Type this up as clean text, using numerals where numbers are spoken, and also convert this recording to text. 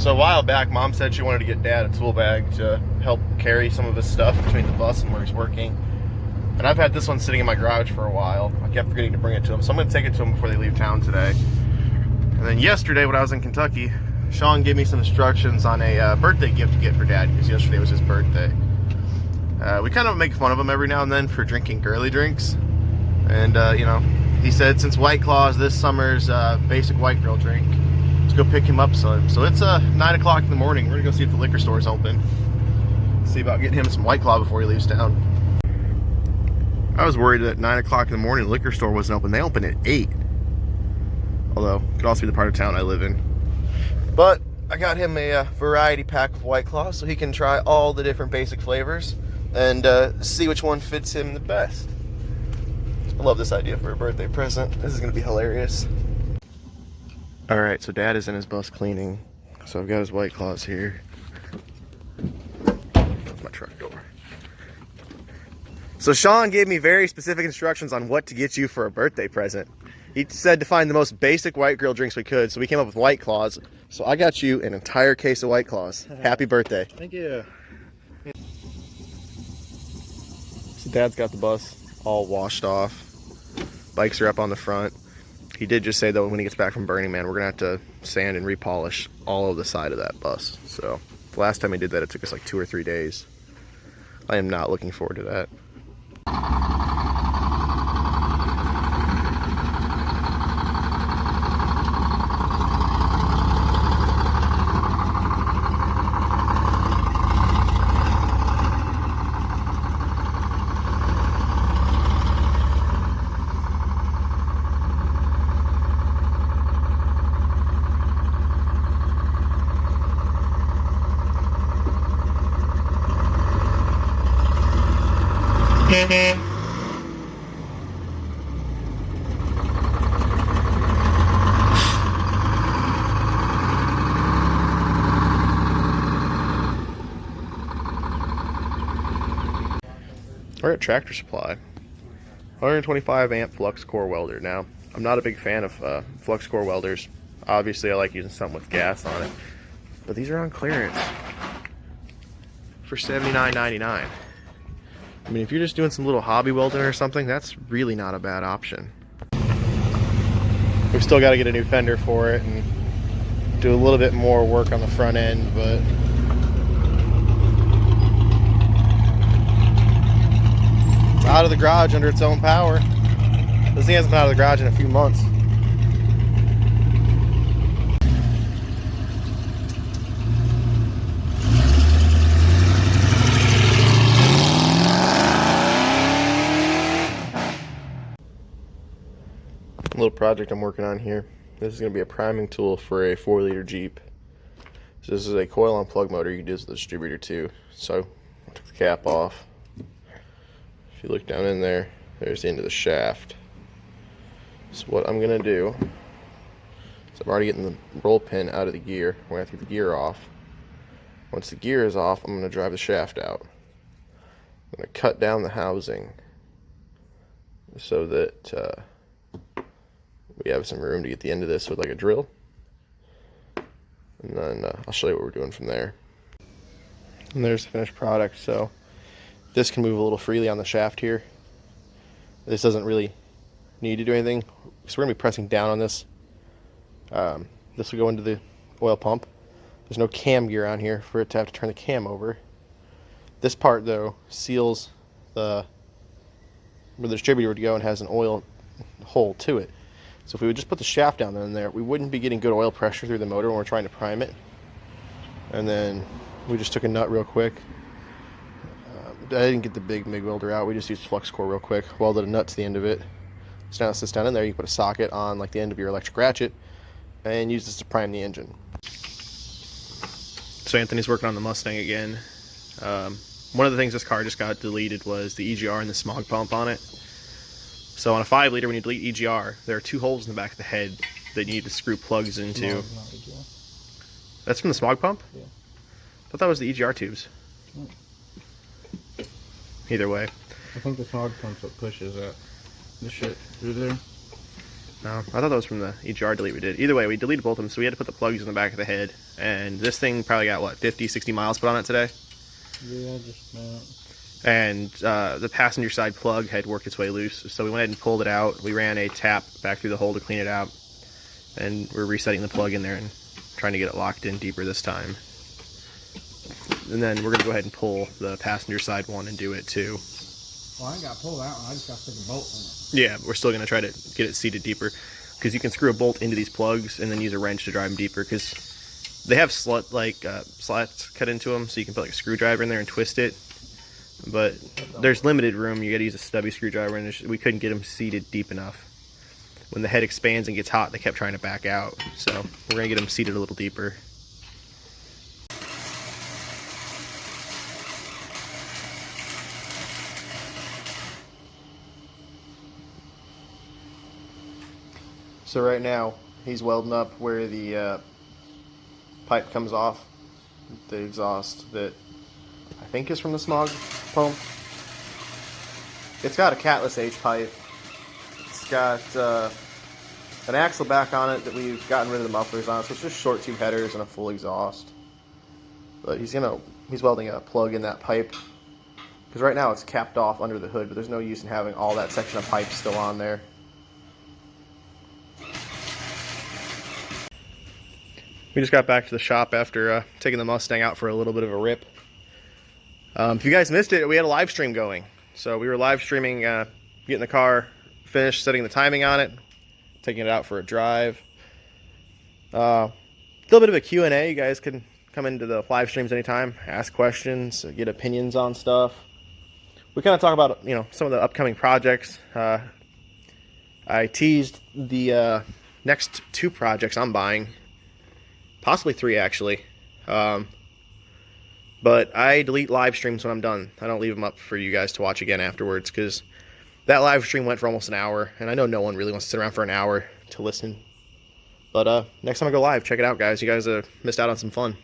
So a while back, Mom said she wanted to get Dad a tool bag to help carry some of his stuff between the bus and where he's working. And I've had this one sitting in my garage for a while. I kept forgetting to bring it to him, so I'm going to take it to him before they leave town today. And then yesterday, when I was in Kentucky, Sean gave me some instructions on a birthday gift to get for Dad, because yesterday was his birthday. We kind of make fun of him every now and then for drinking girly drinks. And, you know, he said since White Claw is this summer's basic white girl drink, let's go pick him up some. So it's 9 o'clock in the morning. We're going to go see if the liquor store is open. See about getting him some White Claw before he leaves town. I was worried that 9 o'clock in the morning the liquor store wasn't open. They open at 8. Although, it could also be the part of town I live in. But I got him a variety pack of White Claw so he can try all the different basic flavors and see which one fits him the best. I love this idea for a birthday present. This is going to be hilarious. Alright, so Dad is in his bus cleaning. So I've got his White Claws here. My truck door. So Sean gave me very specific instructions on what to get you for a birthday present. He said to find the most basic white girl drinks we could, so we came up with White Claws. So I got you an entire case of White Claws. Happy birthday. Thank you. So Dad's got the bus all washed off. Bikes are up on the front. He did just say though when he gets back from Burning Man, we're gonna have to sand and repolish all of the side of that bus. So the last time he did that, it took us like 2 or 3 days. I am not looking forward to that. We're at Tractor Supply. 125 amp flux core welder. Now, I'm not a big fan of flux core welders. Obviously, I like using something with gas on it. But these are on clearance for $79.99. I mean, if you're just doing some little hobby welding or something, that's really not a bad option. We've still got to get a new fender for it and do a little bit more work on the front end, but it's out of the garage under its own power. This thing hasn't been out of the garage in a few months. A little project I'm working on here. This is going to be a priming tool for a 4-liter Jeep. So this is a coil on plug motor you can do with the distributor too. So I took the cap off. If you look down in there, there's the end of the shaft. So what I'm going to do is I'm already getting the roll pin out of the gear. We're going to have to get the gear off. Once the gear is off, I'm going to drive the shaft out. I'm going to cut down the housing so that we have some room to get the end of this with like a drill. And then I'll show you what we're doing from there. And there's the finished product. So this can move a little freely on the shaft here. This doesn't really need to do anything. So we're going to be pressing down on this. This will go into the oil pump. There's no cam gear on here for it to have to turn the cam over. This part though seals where the distributor would go and has an oil hole to it. So if we would just put the shaft down in there, we wouldn't be getting good oil pressure through the motor when we're trying to prime it. And then we just took a nut real quick. I didn't get the big MIG welder out. We just used flux core real quick. Welded a nut to the end of it. So now it sits down in there. You can put a socket on like the end of your electric ratchet and use this to prime the engine. So Anthony's working on the Mustang again. One of the things this car just got deleted was the EGR and the smog pump on it. So on a 5-liter, when you delete EGR, there are 2 holes in the back of the head that you need to screw plugs into. That's from the smog pump? Yeah. I thought that was the EGR tubes. Oh. Either way. I think the smog pump's what pushes that. This shit through there. No, I thought that was from the EGR delete we did. Either way, we deleted both of them, so we had to put the plugs in the back of the head. And this thing probably got, what, 50, 60 miles put on it today? Yeah, just about. And the passenger side plug had worked its way loose, so we went ahead and pulled it out. We ran a tap back through the hole to clean it out, and we're resetting the plug in there and trying to get it locked in deeper this time. And then we're going to go ahead and pull the passenger side one and do it too. Well, I ain't got to pull that one. I just got to stick a bolt in it. Yeah, we're still going to try to get it seated deeper, because you can screw a bolt into these plugs and then use a wrench to drive them deeper, because they have slats cut into them, so you can put like a screwdriver in there and twist it. But there's limited room. You got to use a stubby screwdriver, and we couldn't get them seated deep enough. When the head expands and gets hot, they kept trying to back out. So we're going to get them seated a little deeper. So right now, he's welding up where the pipe comes off, the exhaust that I think is from the smog pump. It's got a catless H pipe. It's got an axle back on it that we've gotten rid of the mufflers on, so it's just short tube headers and a full exhaust. But he's welding a plug in that pipe, because right now it's capped off under the hood, but there's no use in having all that section of pipe still on there. We just got back to the shop after taking the Mustang out for a little bit of a rip. If you guys missed it, we had a live stream going. So we were live streaming, getting the car finished, setting the timing on it, taking it out for a drive. Still a bit of a Q&A. You guys can come into the live streams anytime, ask questions, get opinions on stuff. We kind of talk about, some of the upcoming projects. I teased the next 2 projects I'm buying. Possibly 3, actually. But I delete live streams when I'm done. I don't leave them up for you guys to watch again afterwards, because that live stream went for almost an hour, and I know no one really wants to sit around for an hour to listen. But next time I go live, check it out, guys. You guys missed out on some fun.